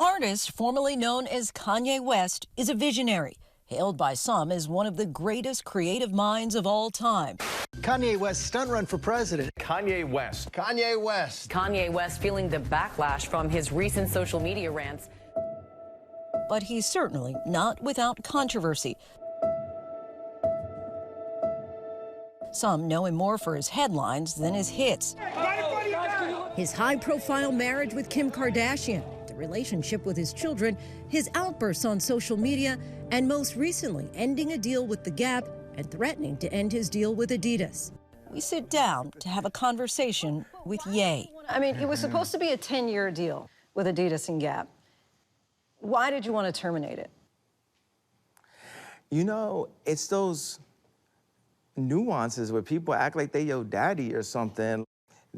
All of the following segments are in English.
artist, formerly known as Kanye West, is a visionary, hailed by some as one of the greatest creative minds of all time. Kanye West stunt run for president. Kanye West. Kanye West. Kanye West feeling the backlash from his recent social media rants. But he's certainly not without controversy. Some know him more for his headlines than his hits. His high-profile marriage with Kim Kardashian, the relationship with his children, his outbursts on social media, and most recently ending a deal with The Gap and threatening to end his deal with Adidas. We sit down to have a conversation with Ye. I mean, it was supposed to be a 10-year deal with Adidas and Gap. Why did you want to terminate it? You know, it's those nuances where people act like they your daddy or something.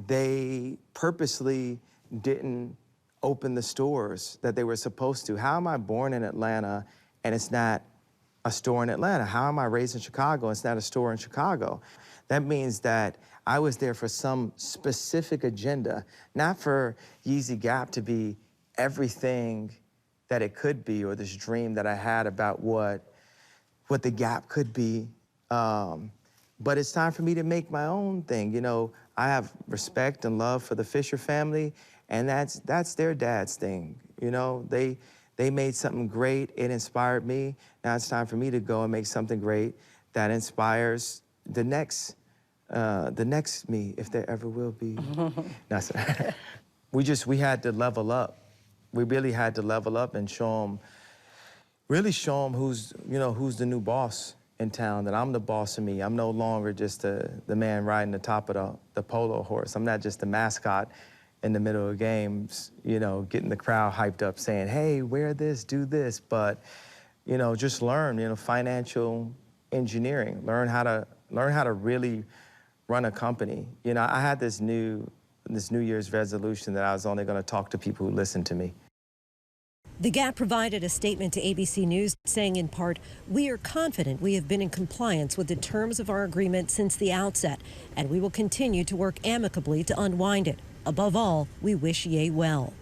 They purposely didn't open the stores that they were supposed to. How am I born in Atlanta and it's not a store in Atlanta? How am I raised in Chicago and it's not a store in Chicago? That means that I was there for some specific agenda, not for Yeezy Gap to be everything that it could be, or this dream that I had about what the Gap could be. But it's time for me to make my own thing. You know, I have respect and love for the Fisher family, and that's their dad's thing. You know, they made something great. It inspired me. Now it's time for me to go and make something great that inspires the next me, if there ever will be. No, we had to level up. We really had to level up and really show them who's the new boss in town, that I'm the boss of me. I'm no longer just the man riding the top of the polo horse. I'm not just the mascot in the middle of games, getting the crowd hyped up saying, hey, wear this, do this, but, just learn, financial engineering, learn how to really run a company. I had this New Year's resolution that I was only gonna talk to people who listen to me. The Gap provided a statement to ABC News saying in part, "We are confident we have been in compliance with the terms of our agreement since the outset, and we will continue to work amicably to unwind it. Above all, we wish Ye well."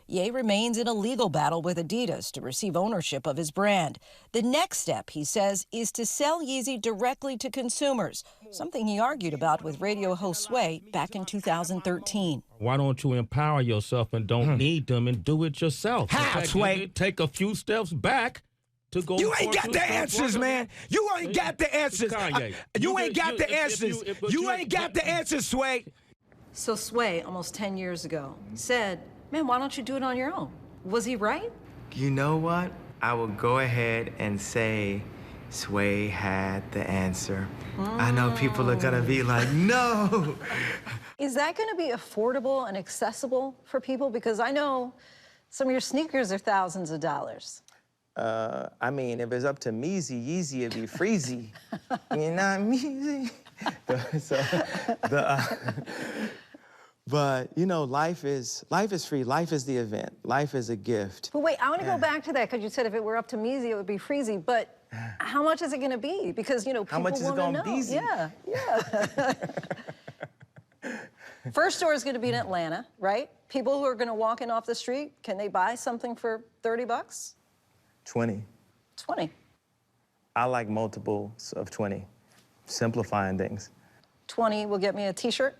Ye remains in a legal battle with Adidas to receive ownership of his brand. The next step, he says, is to sell Yeezy directly to consumers, something he argued about with radio host Sway back in 2013. Why don't you empower yourself and don't need them and do it yourself? How, Sway? Take a few steps back to go. You ain't got the answers, man. You ain't got the answers. You ain't got the answers. You ain't got the answers, Sway. So Sway, almost 10 years ago, said, man, why don't you do it on your own? Was he right? You know what? I will go ahead and say Sway had the answer. I know people are gonna be like, no. Is that gonna be affordable and accessible for people? Because I know some of your sneakers are thousands of dollars. I mean, if it's up to Meezy, Yeezy, it'd be freezy. You know, Meezy. But, life is free. Life is the event. Life is a gift. But wait, I want to go back to that, because you said if it were up to Meezy, it would be freezy. But how much is it going to be? Because, people how much is it going to be? Yeah. First store is going to be in Atlanta, right? People who are going to walk in off the street, can they buy something for 30 bucks? 20. 20. I like multiples of 20, simplifying things. 20 will get me a T-shirt?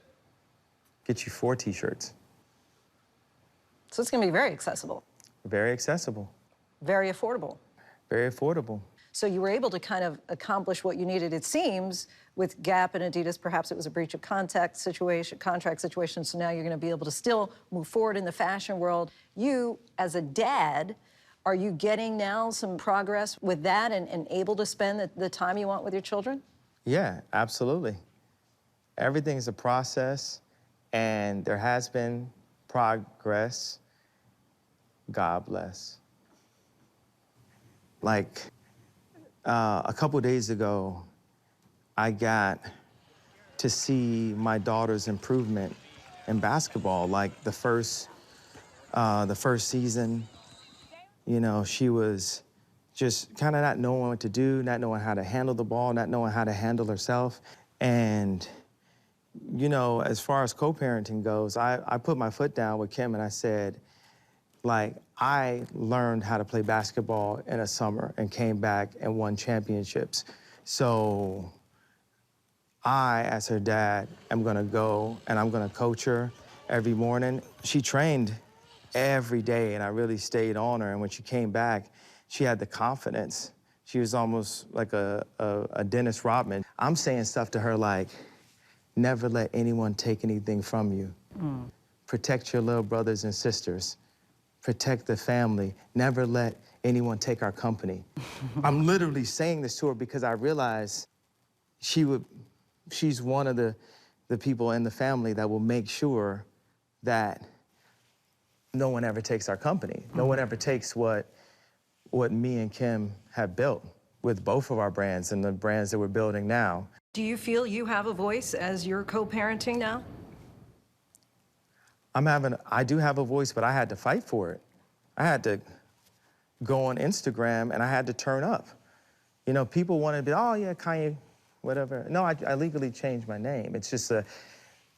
Get you 4 T-shirts. So it's going to be very accessible. Very accessible. Very affordable. Very affordable. So you were able to kind of accomplish what you needed, it seems, with Gap and Adidas. Perhaps it was a breach of contract situation, so now you're going to be able to still move forward in the fashion world. You, as a dad, are you getting now some progress with that and able to spend the time you want with your children? Yeah, absolutely. Everything's a process. And there has been progress. God bless. Like, a couple days ago, I got to see my daughter's improvement in basketball. Like the first season, she was just kind of not knowing what to do, not knowing how to handle the ball, not knowing how to handle herself. And as far as co-parenting goes, I put my foot down with Kim and I said, Like, I learned how to play basketball in a summer and came back and won championships. So I, as her dad, am gonna go and I'm gonna coach her every morning. She trained every day and I really stayed on her. And when she came back, she had the confidence. She was almost like a Dennis Rodman. I'm saying stuff to her like, never let anyone take anything from you. Protect your little brothers and sisters. Protect the family. Never let anyone take our company. I'm literally saying this to her because I realize she's one of the people in the family that will make sure that no one ever takes our company. No one ever takes what me and Kim have built with both of our brands and the brands that we're building now. Do you feel you have a voice as you're co-parenting now? I do have a voice, but I had to fight for it. I had to go on Instagram and I had to turn up. You know, people want to be, oh yeah, Kanye, whatever. No, I legally changed my name. It's just a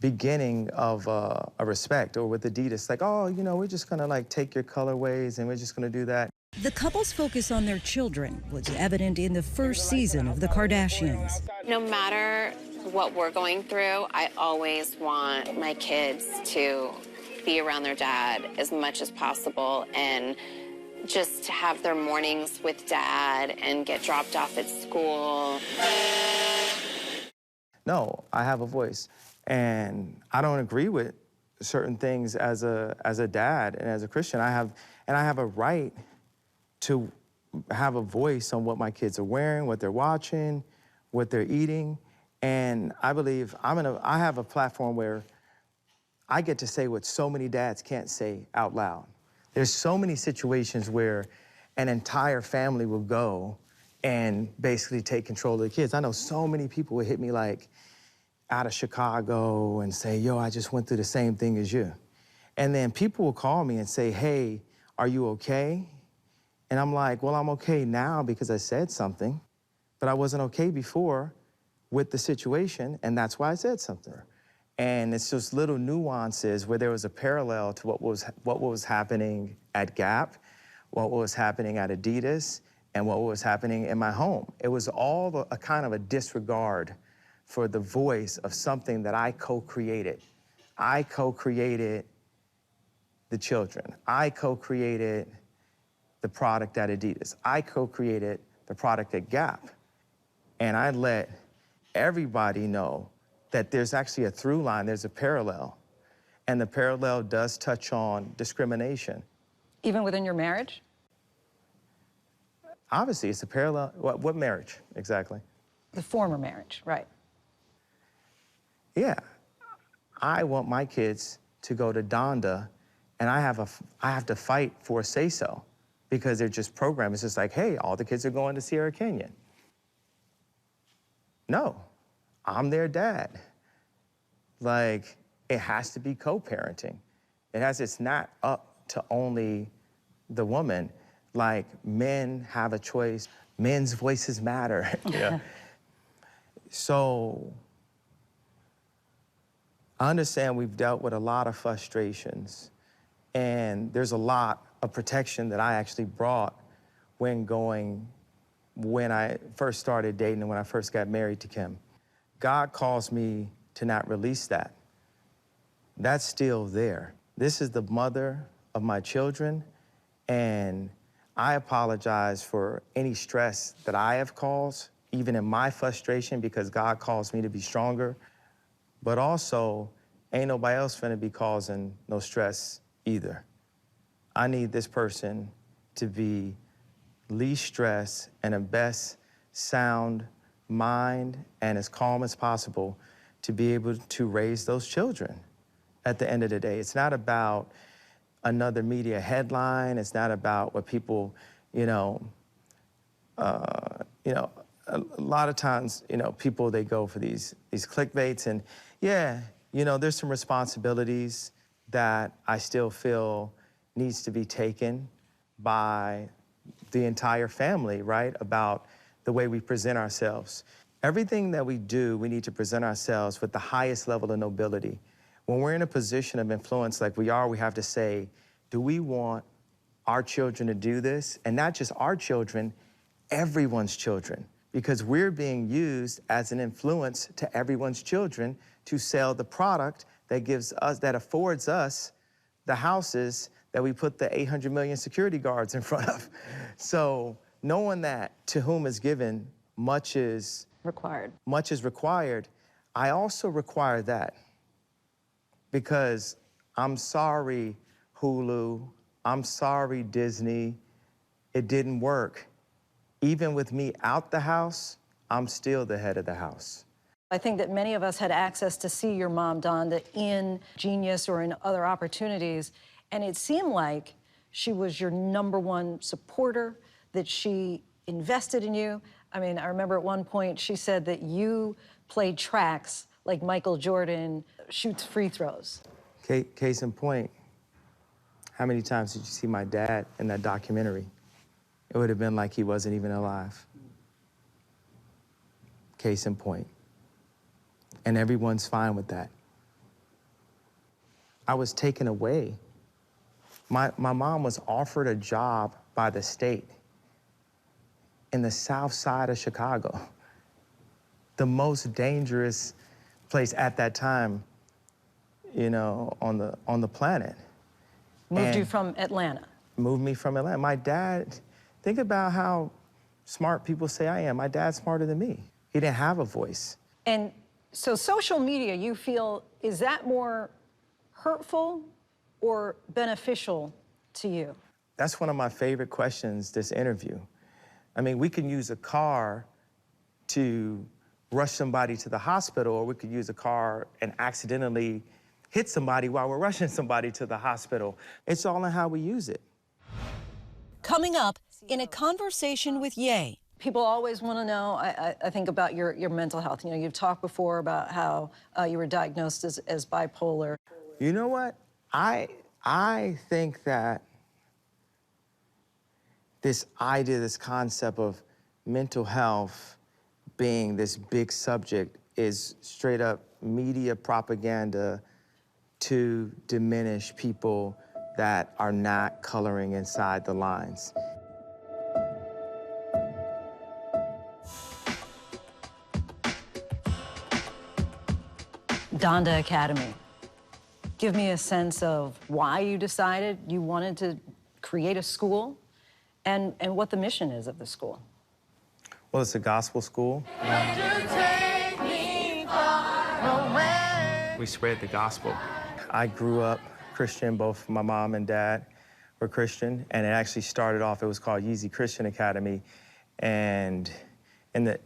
beginning of a respect. Or with Adidas, like, oh, you know, we're just gonna like take your colorways and we're just gonna do that. The couple's focus on their children was evident in the first season of The Kardashians. No matter what we're going through, I always want my kids to be around their dad as much as possible and just to have their mornings with dad and get dropped off at school. No, I have a voice. And I don't agree with certain things as a dad and as a Christian. I have a right to have a voice on what my kids are wearing, what they're watching, what they're eating. And I believe I have a platform where I get to say what so many dads can't say out loud. There's so many situations where an entire family will go and basically take control of the kids. I know so many people would hit me like out of Chicago and say, yo, I just went through the same thing as you. And then people will call me and say, hey, are you okay? And I'm like, well, I'm okay now because I said something, but I wasn't okay before with the situation, and that's why I said something. And it's just little nuances where there was a parallel to what was happening at Gap, what was happening at Adidas, and what was happening in my home. It was all a kind of a disregard for the voice of something that I co-created. I co-created the children. I co-created the product at Adidas. I co-created the product at Gap. And I let everybody know that there's actually a through line, there's a parallel. And the parallel does touch on discrimination. Even within your marriage? Obviously, it's a parallel. What marriage, exactly? The former marriage, right. Yeah. I want my kids to go to Donda, and I have to fight for a say-so because they're just programmed. It's just like, hey, all the kids are going to Sierra Canyon. No, I'm their dad. Like, it has to be co-parenting. It's not up to only the woman. Like, men have a choice. Men's voices matter. Yeah. So, I understand we've dealt with a lot of frustrations, and there's a lot of protection that I actually brought when I first started dating and when I first got married to Kim. God calls me to not release that. That's still there. This is the mother of my children, and I apologize for any stress that I have caused, even in my frustration, because God calls me to be stronger. But also, ain't nobody else finna be causing no stress either. I need this person to be least stressed and the best sound mind and as calm as possible to be able to raise those children at the end of the day. It's not about another media headline. It's not about what people, a lot of times, people, they go for these clickbaits, and yeah, there's some responsibilities that I still feel needs to be taken by the entire family, right? About the way we present ourselves. Everything that we do, we need to present ourselves with the highest level of nobility. When we're in a position of influence like we are, we have to say, do we want our children to do this, and not just our children, everyone's children, because we're being used as an influence to everyone's children to sell the product that gives us, that affords us the houses that we put the 800 million security guards in front of. So knowing that to whom is given, much is required. Much is required. I also require that because I'm sorry, Hulu, I'm sorry, Disney, it didn't work. Even with me out the house, I'm still the head of the house. I think that many of us had access to see your mom, Donda, in Genius or in other opportunities, and it seemed like she was your #1 supporter, that she invested in you. I mean, I remember at one point she said that you played tracks like Michael Jordan shoots free throws. Case in point, how many times did you see my dad in that documentary? It would have been like he wasn't even alive. Case in point. And everyone's fine with that. I was taken away. My mom was offered a job by the state in the south side of Chicago, the most dangerous place at that time, you know, on the planet. Moved you from Atlanta? Moved me from Atlanta. My dad, think about how smart people say I am. My dad's smarter than me. He didn't have a voice. And so social media, you feel, is that more hurtful or beneficial to you? That's one of my favorite questions this interview. I mean, we can use a car to rush somebody to the hospital, or we could use a car and accidentally hit somebody while we're rushing somebody to the hospital. It's all in how we use it. Coming up in a conversation with Ye. People always want to know, I think, about your mental health. You know, you've talked before about how you were diagnosed as bipolar. You know what? I think that this idea, this concept of mental health being this big subject is straight up media propaganda to diminish people that are not coloring inside the lines. Donda Academy. Give me a sense of why you decided you wanted to create a school and what the mission is of the school. Well, it's a gospel school. We spread the gospel. I grew up Christian. Both my mom and dad were Christian, and it actually started off, it was called Yeezy Christian Academy, and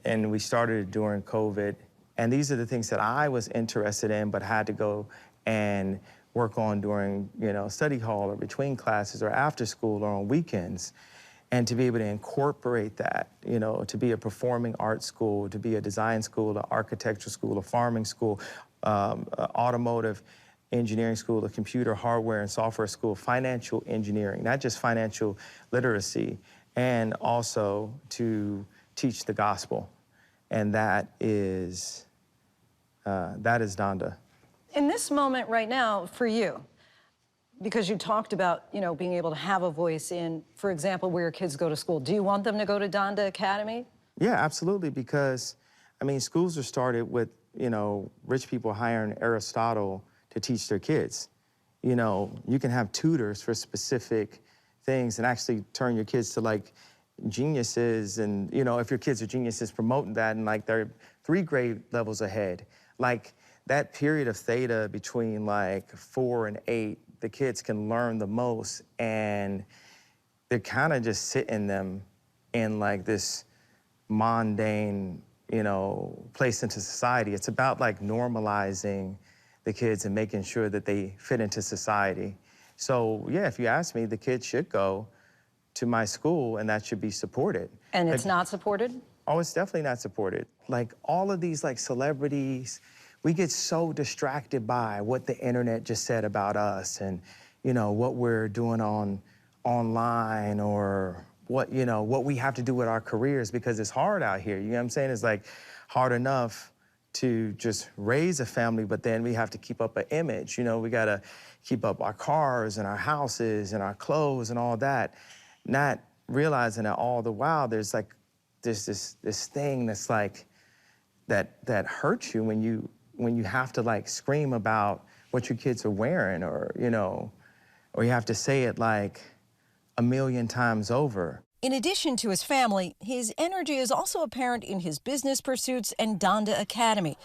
we started it during COVID. And these are the things that I was interested in, but had to go and work on during, you know, study hall or between classes or after school or on weekends. And to be able to incorporate that, you know, to be a performing arts school, to be a design school, an architecture school, a farming school, automotive engineering school, a computer hardware and software school, financial engineering, not just financial literacy, and also to teach the gospel. And that is Donda. In this moment right now, for you, because you talked about, you know, being able to have a voice in, for example, where your kids go to school, do you want them to go to Donda Academy? Yeah, absolutely, because, I mean, schools are started with, you know, rich people hiring Aristotle to teach their kids. You know, you can have tutors for specific things and actually turn your kids to, like, geniuses, and, you know, if your kids are geniuses, promoting that, and, like, they're 3 grade levels ahead. Like, that period of theta between, like, 4 and 8, the kids can learn the most, and they're kind of just sitting them in, like, this mundane, you know, place into society. It's about, like, normalizing the kids and making sure that they fit into society. So, yeah, if you ask me, the kids should go to my school, and that should be supported. And it's not supported? Oh, it's definitely not supported. Like, all of these, like, celebrities, we get so distracted by what the internet just said about us, and, you know, what we're doing online, or what, you know, what we have to do with our careers, because it's hard out here. You know what I'm saying? It's, like, hard enough to just raise a family, but then we have to keep up an image. You know, we gotta keep up our cars and our houses and our clothes and all that, not realizing that all the while there's this thing that's like, that hurts you when you have to like scream about what your kids are wearing, or, you know, or you have to say it like a million times over. In addition to his family, his energy is also apparent in his business pursuits and Donda Academy.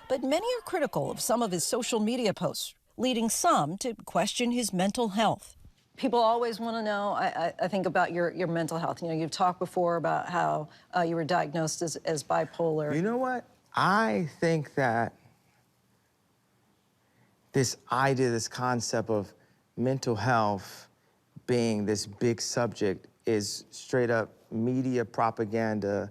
But many are critical of some of his social media posts, leading some to question his mental health. People always want to know, I think, about your mental health. You know, you've talked before about how you were diagnosed as bipolar. You know what? I think that this idea, this concept of mental health being this big subject is straight up media propaganda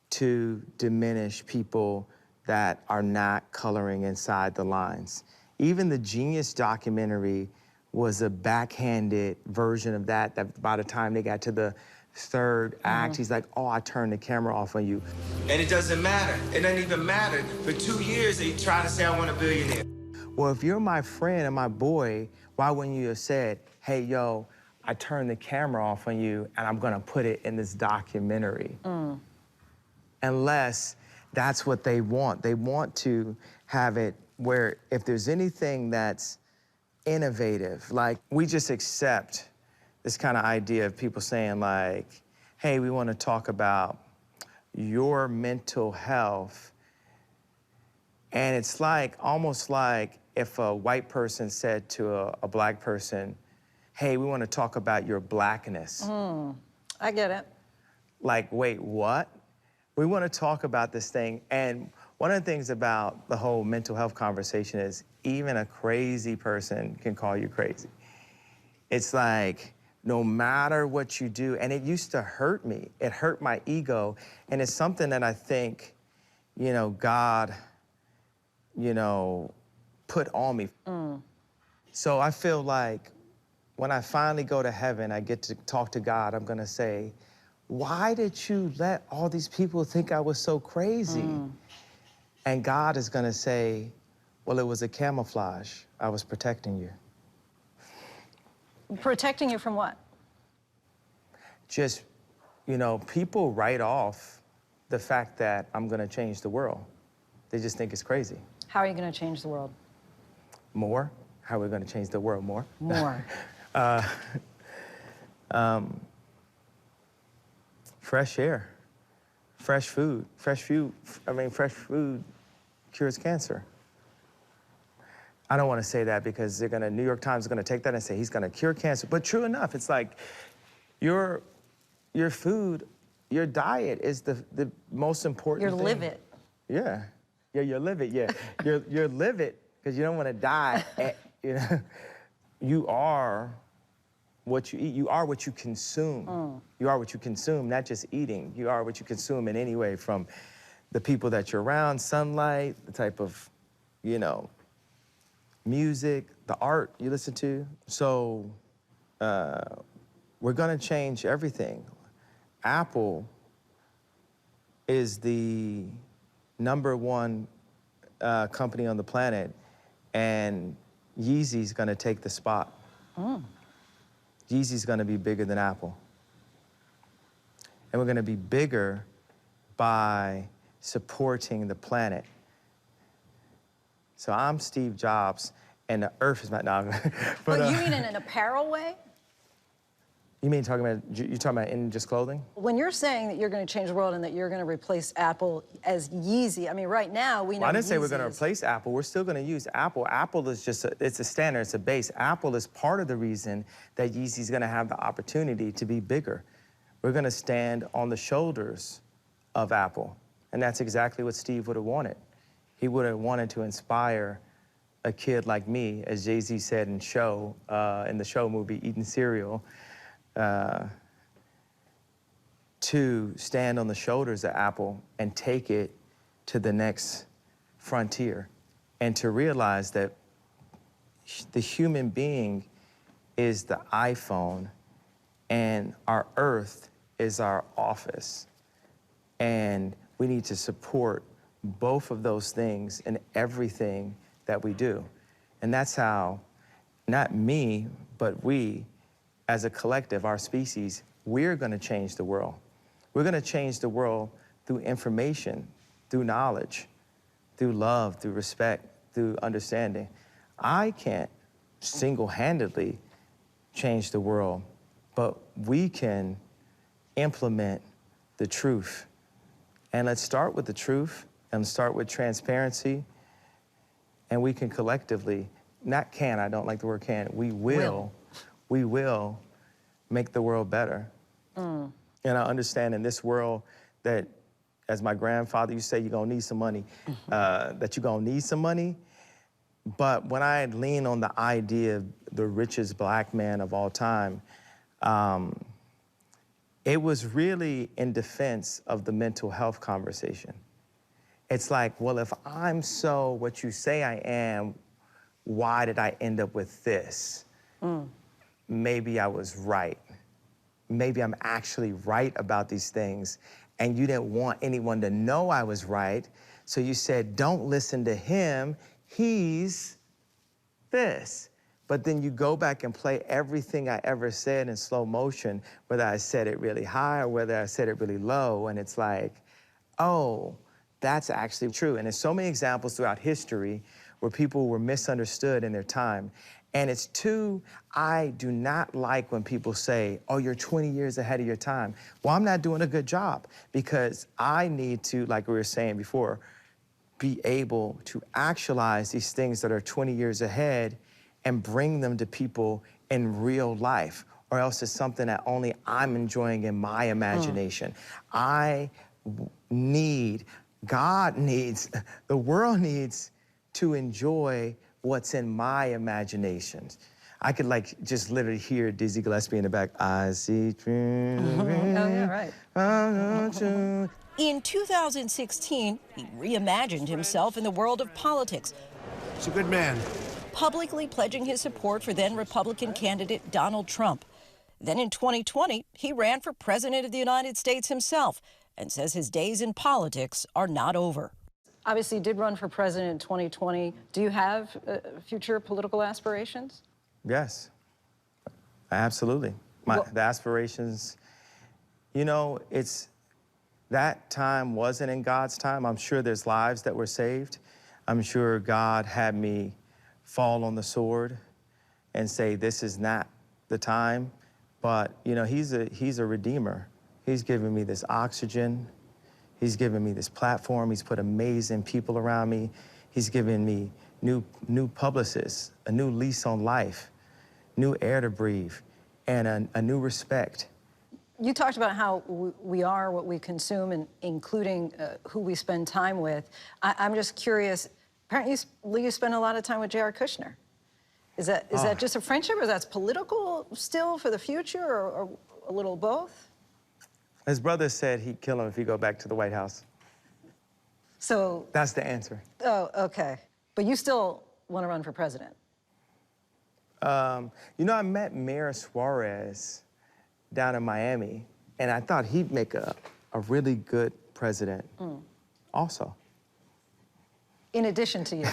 to diminish people that are not coloring inside the lines. Even the Genius documentary was a backhanded version of that by the time they got to the third act, he's like, oh, I turned the camera off on you. And it doesn't matter. It doesn't even matter. For 2 years, they try to say I want a billionaire. Well, if you're my friend and my boy, why wouldn't you have said, hey, yo, I turned the camera off on you and I'm gonna put it in this documentary? Unless that's what they want. They want to have it where if there's anything that's innovative, like we just accept this kind of idea of people saying like, hey, we want to talk about your mental health. And it's like, almost like if a white person said to a black person, hey, we want to talk about your blackness. I get it. Like, wait, what? We want to talk about this thing. And one of the things about the whole mental health conversation is even a crazy person can call you crazy. It's like, no matter what you do, and it used to hurt me. It hurt my ego, and it's something that I think, you know, God, you know, put on me. So I feel like when I finally go to heaven, I get to talk to God, I'm gonna say, why did you let all these people think I was so crazy? And God is gonna say, well, it was a camouflage. I was protecting you. Protecting you from what? Just, you know, people write off the fact that I'm gonna change the world. They just think it's crazy. How are you going to change the world? More? How are we gonna change the world more? More. Fresh air, fresh food. Fresh food cures cancer. I don't want to say that because New York Times is gonna take that and say he's gonna cure cancer. But true enough, it's like your food, your diet is the most important thing. You're live it. Yeah, you live it, yeah. you're live it because you don't want to die. You know, you are what you eat. You are what you consume. You are what you consume, not just eating. You are what you consume in any way, from the people that you're around, sunlight, the type of, you know, music, the art you listen to. So we're gonna change everything. Apple is the #1 company on the planet, and Yeezy's gonna take the spot. Yeezy's gonna be bigger than Apple. And we're gonna be bigger by supporting the planet. So I'm Steve Jobs, and the earth is my, no. But you mean in an apparel way? You mean you're talking about in just clothing? When you're saying that you're going to change the world and that you're going to replace Apple as Yeezy, I mean, right now we know I didn't say we're Yeezy going to replace Apple. We're still going to use Apple. Apple is just it's a standard, it's a base. Apple is part of the reason that Yeezy's going to have the opportunity to be bigger. We're going to stand on the shoulders of Apple, and that's exactly what Steve would have wanted. He would have wanted to inspire a kid like me, as Jay-Z said in the show movie Eating Cereal, to stand on the shoulders of Apple and take it to the next frontier, and to realize that the human being is the iPhone and our earth is our office, and we need to support both of those things in everything that we do. And that's how, not me, but we, as a collective, our species, we're gonna change the world. We're gonna change the world through information, through knowledge, through love, through respect, through understanding. I can't single-handedly change the world, but we can implement the truth. And let's start with the truth and start with transparency, and we can collectively, not can, I don't like the word can, we will make the world better. And I understand in this world that, as my grandfather used to say, you're gonna need some money, that you're gonna need some money. But when I lean on the idea of the richest black man of all time, it was really in defense of the mental health conversation. It's like, well, if I'm so what you say I am, why did I end up with this? Maybe I was right. Maybe I'm actually right about these things, and you didn't want anyone to know I was right, so you said, don't listen to him, he's this. But then you go back and play everything I ever said in slow motion, whether I said it really high or whether I said it really low, and it's like, oh, that's actually true. And there's so many examples throughout history where people were misunderstood in their time. And it's I do not like when people say, oh, you're 20 years ahead of your time. Well, I'm not doing a good job because I need to, like we were saying before, be able to actualize these things that are 20 years ahead and bring them to people in real life, or else it's something that only I'm enjoying in my imagination. God needs, the world needs to enjoy what's in my imagination. I could just literally hear Dizzy Gillespie in the back. I see dreams. Oh, yeah, right. In 2016, he reimagined himself in the world of politics. He's a good man. Publicly pledging his support for then Republican candidate Donald Trump. Then in 2020, he ran for president of the United States himself and says his days in politics are not over. Obviously, you did run for president in 2020. Do you have future political aspirations? Yes, absolutely. The aspirations, that time wasn't in God's time. I'm sure there's lives that were saved. I'm sure God had me fall on the sword and say, this is not the time. But, he's a redeemer. He's given me this oxygen. He's given me this platform. He's put amazing people around me. He's given me new publicists, a new lease on life, new air to breathe, and a new respect. You talked about how we are what we consume, and including who we spend time with. I'm just curious, apparently you spend a lot of time with Jared Kushner. Is that just a friendship, or that's political still for the future, or a little both? His brother said he'd kill him if he go back to the White House. So... That's the answer. Oh, okay. But you still want to run for president? I met Mayor Suarez down in Miami, and I thought he'd make a really good president also. In addition to you?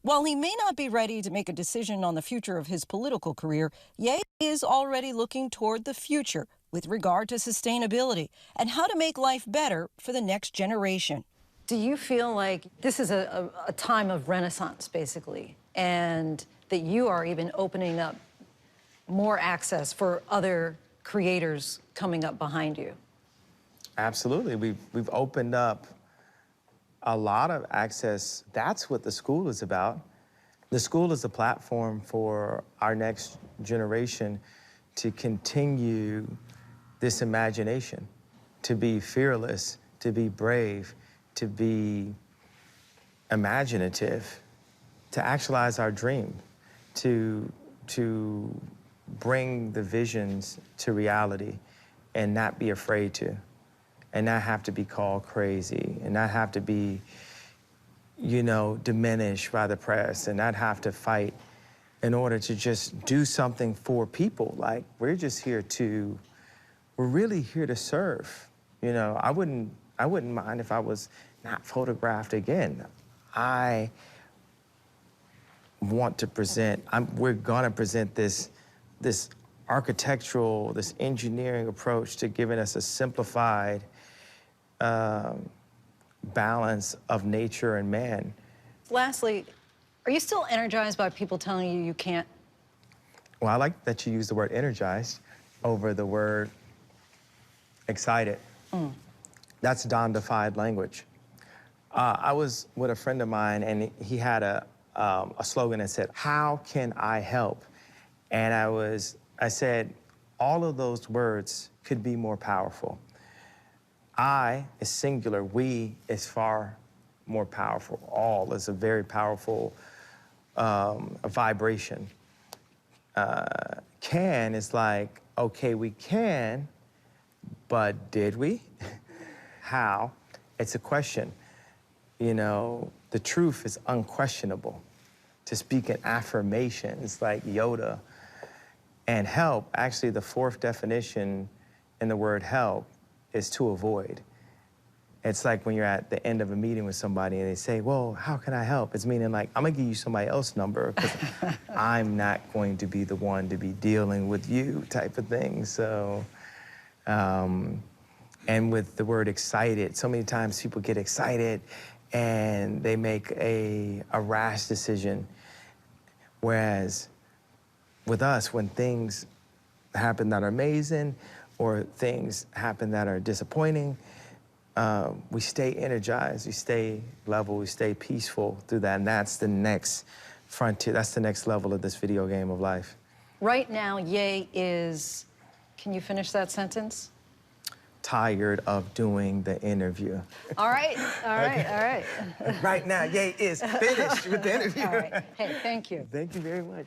While he may not be ready to make a decision on the future of his political career, Ye is already looking toward the future with regard to sustainability and how to make life better for the next generation. Do you feel like this is a time of renaissance, basically, and that you are even opening up more access for other creators coming up behind you? Absolutely. We've opened up a lot of access. That's what the school is about. The school is a platform for our next generation to continue this imagination, to be fearless, to be brave, to be imaginative, to actualize our dream, to bring the visions to reality and not be afraid to, and not have to be called crazy, and not have to be, diminished by the press, and not have to fight in order to just do something for people. Like, we're just here to we're really here to serve. You know, I wouldn't mind if I was not photographed again. I want to present, we're gonna present this architectural, this engineering approach to giving us a simplified balance of nature and man. Lastly, are you still energized by people telling you you can't? Well, I like that you use the word energized over the word excited. That's Don-defied language. I was with a friend of mine, and he had a slogan that said, "How can I help?" And I said, all of those words could be more powerful. I is singular, we is far more powerful. All is a very powerful vibration. Can is like, okay, we can, but did we? How? It's a question. You know, the truth is unquestionable. To speak in affirmations like Yoda. And help, actually the fourth definition in the word help is to avoid. It's like when you're at the end of a meeting with somebody and they say, well, how can I help? It's meaning like, I'm gonna give you somebody else's number because I'm not going to be the one to be dealing with you type of thing. So, and with the word excited, so many times people get excited and they make a rash decision. Whereas with us, when things happen that are amazing or things happen that are disappointing, we stay energized, we stay level, we stay peaceful through that, and that's the next frontier, that's the next level of this video game of life. Right now, Ye is, can you finish that sentence? Tired of doing the interview. All right, all right, all right. Right now, Ye is finished with the interview. All right, hey, thank you. Thank you very much.